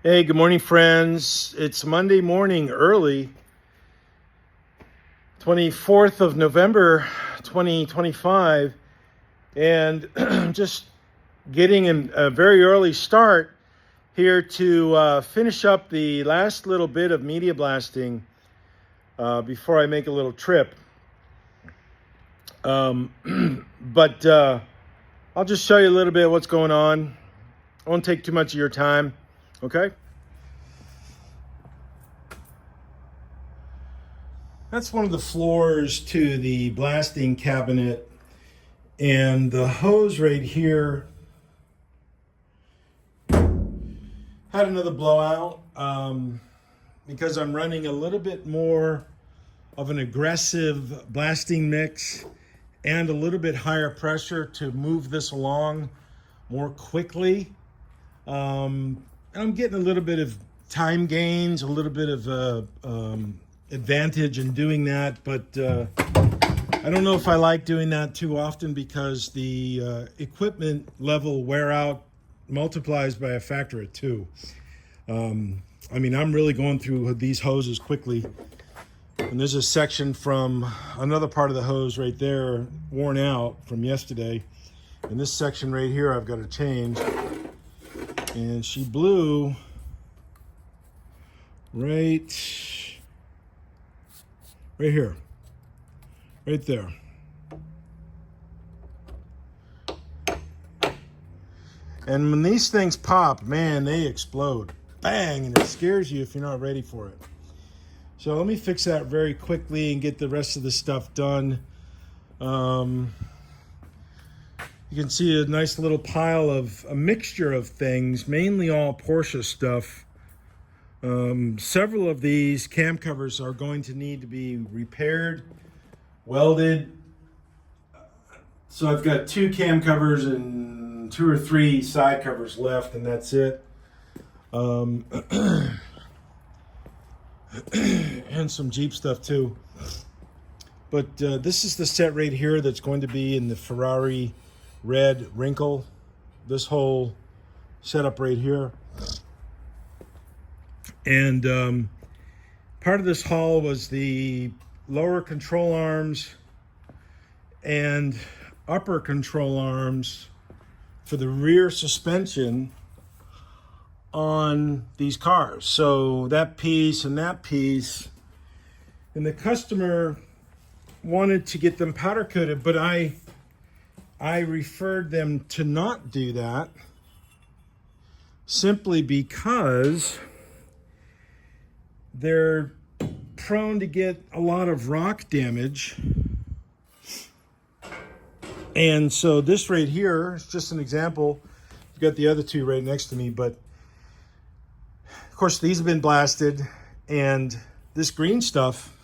Hey, good morning, friends. It's Monday morning, early, 24th of November, 2025, and just getting a very early start here to finish up the last little bit of media blasting before I make a little trip. But I'll just show you a little bit of what's going on. I won't take too much of your time, okay? That's one of the floors to the blasting cabinet, and the hose right here had another blowout because I'm running a little bit more of an aggressive blasting mix and a little bit higher pressure to move this along more quickly. And I'm getting a little bit of time gains, a little bit of advantage in doing that, but I don't know if I like doing that too often because the equipment level wear out multiplies by a factor of 2. I mean, I'm really going through these hoses quickly, and there's a section from another part of the hose right there worn out from yesterday, and this section right here I've got to change, and she blew right here, right there. And when these things pop, man, they explode. Bang, and it scares you if you're not ready for it. So let me fix that very quickly and get the rest of the stuff done. You can see a nice little pile of a mixture of things, mainly all Porsche stuff. Several of these cam covers are going to need to be repaired, welded. So I've got 2 cam covers and 2 or 3 side covers left, and that's it. And some Jeep stuff too. But this is the set right here that's going to be in the Ferrari red wrinkle. This whole setup right here. And part of this haul was the lower control arms and upper control arms for the rear suspension on these cars. So that piece and that piece, and the customer wanted to get them powder coated, but I referred them to not do that simply because they're prone to get a lot of rock damage. And so this right here is just an example. You've got the other 2 right next to me, but of course these have been blasted, and this green stuff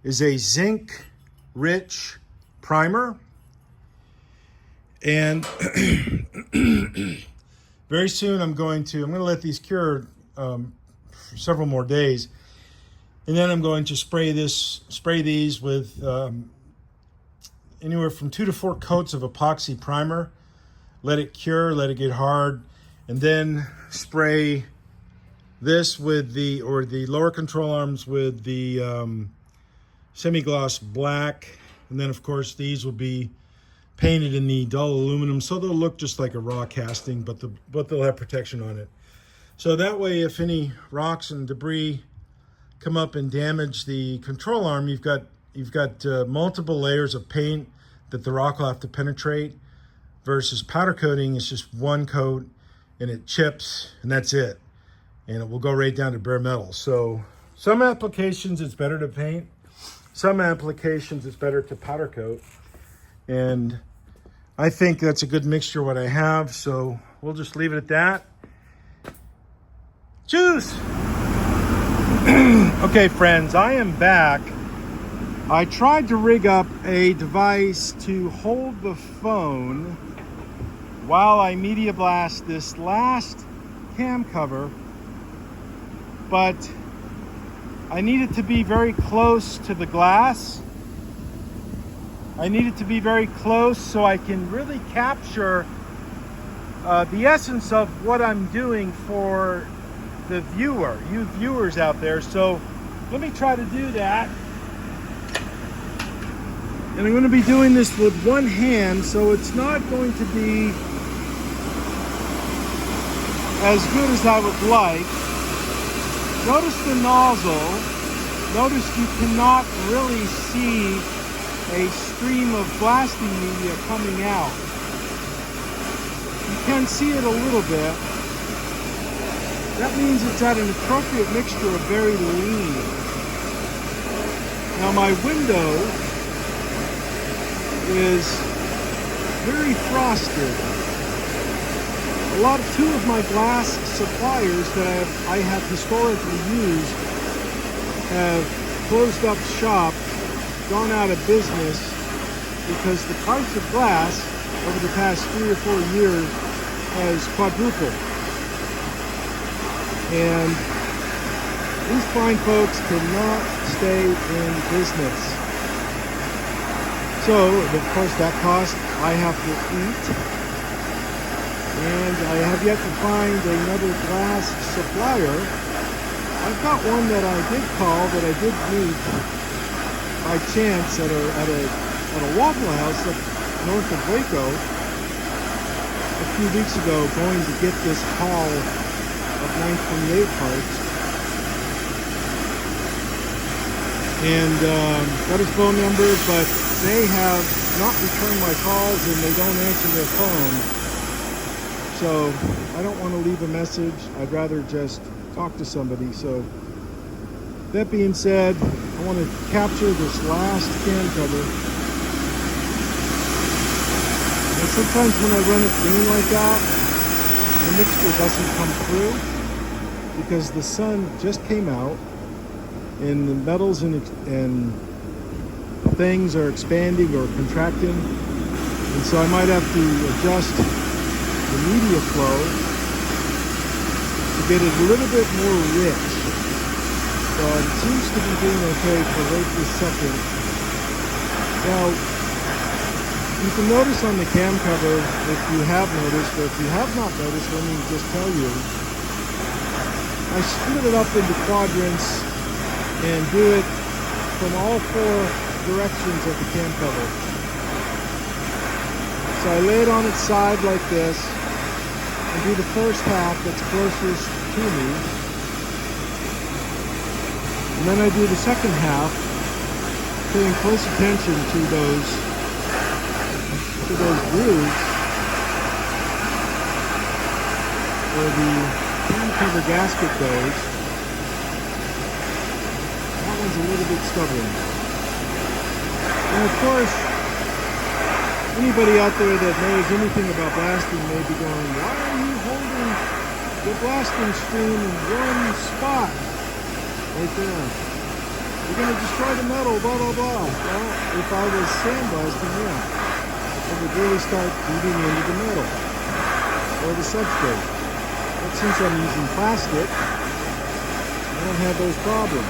is a zinc rich primer. And very soon I'm going to let these cure for several more days, and then I'm going to spray these with anywhere from 2 to 4 coats of epoxy primer, let it cure, let it get hard, and then spray this with the lower control arms with the semi-gloss black, and then of course these will be painted in the dull aluminum, so they'll look just like a raw casting, but they'll have protection on it. So that way, if any rocks and debris come up and damage the control arm, you've got multiple layers of paint that the rock will have to penetrate, versus powder coating is just 1 coat and it chips and that's it, and it will go right down to bare metal. So some applications it's better to paint, some applications it's better to powder coat, and I think that's a good mixture what I have, so we'll just leave it at that. Choose. Okay, friends, I am back. I tried to rig up a device to hold the phone while I media blast this last cam cover, but I needed to be very close to the glass. I needed to be very close so I can really capture the essence of what I'm doing for the viewer, you viewers out there. So let me try to do that. And I'm going to be doing this with one hand, so it's not going to be as good as I would like. Notice the nozzle. Notice you cannot really see a stream of blasting media coming out. You can see it a little bit. That means it's at an appropriate mixture of very lean. Now my window is very frosted. Two of my glass suppliers that I have historically used have closed up shop, gone out of business, because the price of glass over the past 3 or 4 years has quadrupled. And these fine folks cannot stay in business. So, of course, that cost I have to eat. And I have yet to find another glass supplier. I've got one that I did call, that I did meet by chance at a Waffle House up north of Waco a few weeks ago, going to get this haul of 928 parts. And got his phone number, but they have not returned my calls and they don't answer their phone. So I don't want to leave a message. I'd rather just talk to somebody. So that being said, I want to capture this last cam cover. And sometimes when I run it green like that, the mixture doesn't come through because the sun just came out and the metals and things are expanding or contracting. And so I might have to adjust the media flow to get it a little bit more rich. But it seems to be doing okay for right this second. Now, you can notice on the cam cover, if you have noticed, or if you have not noticed, let me just tell you, I split it up into quadrants and do it from all 4 directions of the cam cover. So I lay it on its side like this, and do the first half that's closest to me. And then I do the second half, paying close attention to those grooves where the cam cover gasket goes. That one's a little bit stubborn. And of course, anybody out there that knows anything about blasting may be going, why are you holding the blasting stream in one spot? Right there. You're going to destroy the metal, blah, blah, blah. Well, if I was sandblasting, yeah, it would really start eating into the metal or the substrate. But since I'm using plastic, I don't have those problems.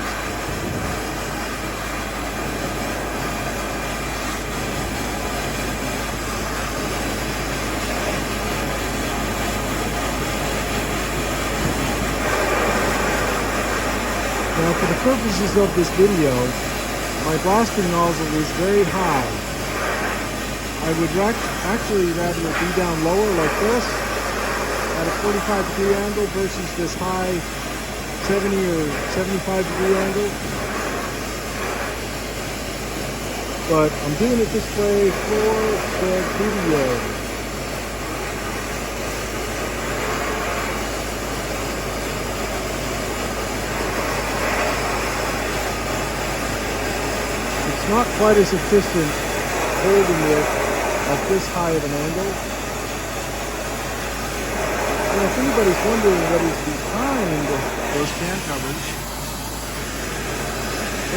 Now, for the purposes of this video, my blasting nozzle is very high. I would actually rather it be down lower like this, at a 45-degree angle, versus this high 70 or 75-degree angle. But I'm doing it this way for the video. Not quite as efficient holding it at this high of an angle. And if anybody's wondering what is behind those cam covers,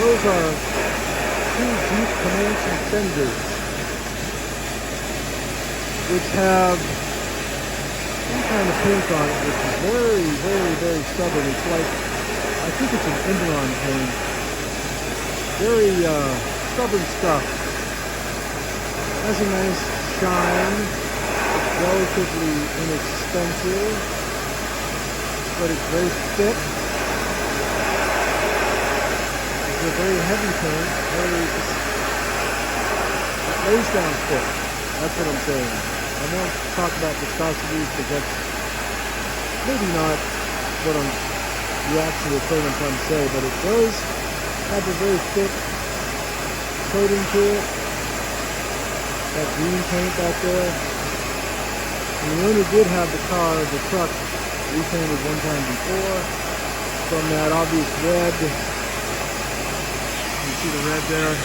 those are 2 deep Comanche fenders, which have some kind of paint on it, which is very, very, very stubborn. It's like, I think it's an Enderon paint. Very stubborn stuff. Has a nice shine. It's relatively inexpensive. but it's very thick. It's a very heavy paint. It lays down thick. That's what I'm saying. I won't talk about viscosity because that's maybe not what the actual thing I'm trying to say, but it does have a very thick coating to it. That green paint back there. And the owner did have the truck repainted one time before from that obvious red. You see the red there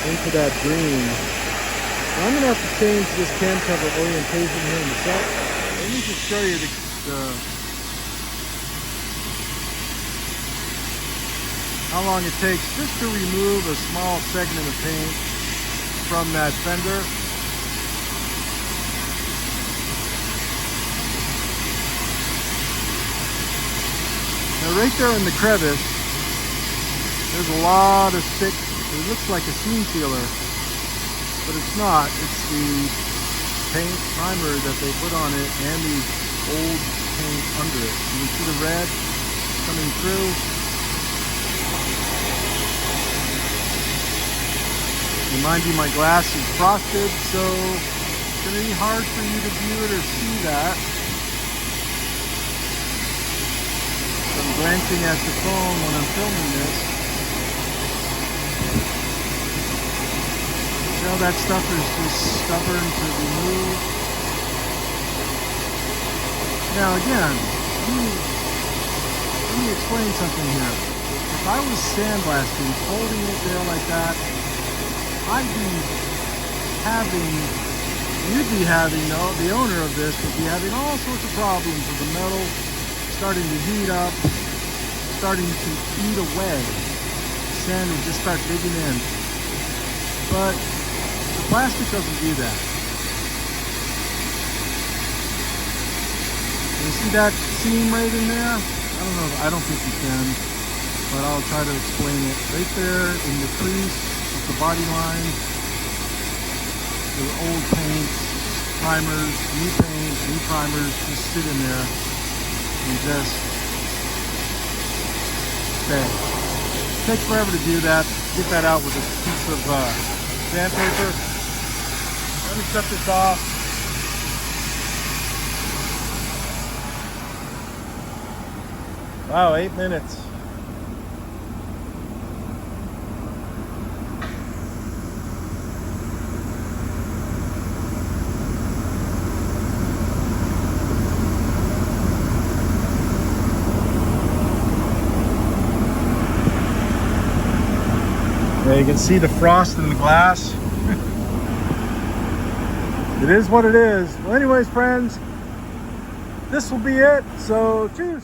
into that green. Now I'm going to have to change this cam cover orientation here in a sec. Let me just show you how long it takes just to remove a small segment of paint from that fender. Now right there in the crevice, there's a lot of thick, it looks like a seam sealer, but it's not. It's the paint primer that they put on it and the old paint under it. You can see the red coming through. Remind you, my glass is frosted, so it's going to be hard for you to view it or see that. I'm glancing at the phone when I'm filming this. See how that stuff is just stubborn to remove. Now again, let me explain something here. If I was sandblasting, holding it there like that, I'd be having, you'd be having, the owner of this would be having all sorts of problems with the metal starting to heat up, starting to eat away. Sand would just start digging in. But the plastic doesn't do that. You see that seam right in there? I don't think you can, but I'll try to explain it. Right there in the crease, the body line, the old paints, primers, new paint, new primers just sit in there and just stay. It takes forever to do that. Get that out with a piece of sandpaper. Let me shut this off. Wow, 8 minutes. Yeah, you can see the frost in the glass. It is what it is. Well, anyways, friends, this will be it. So, cheers.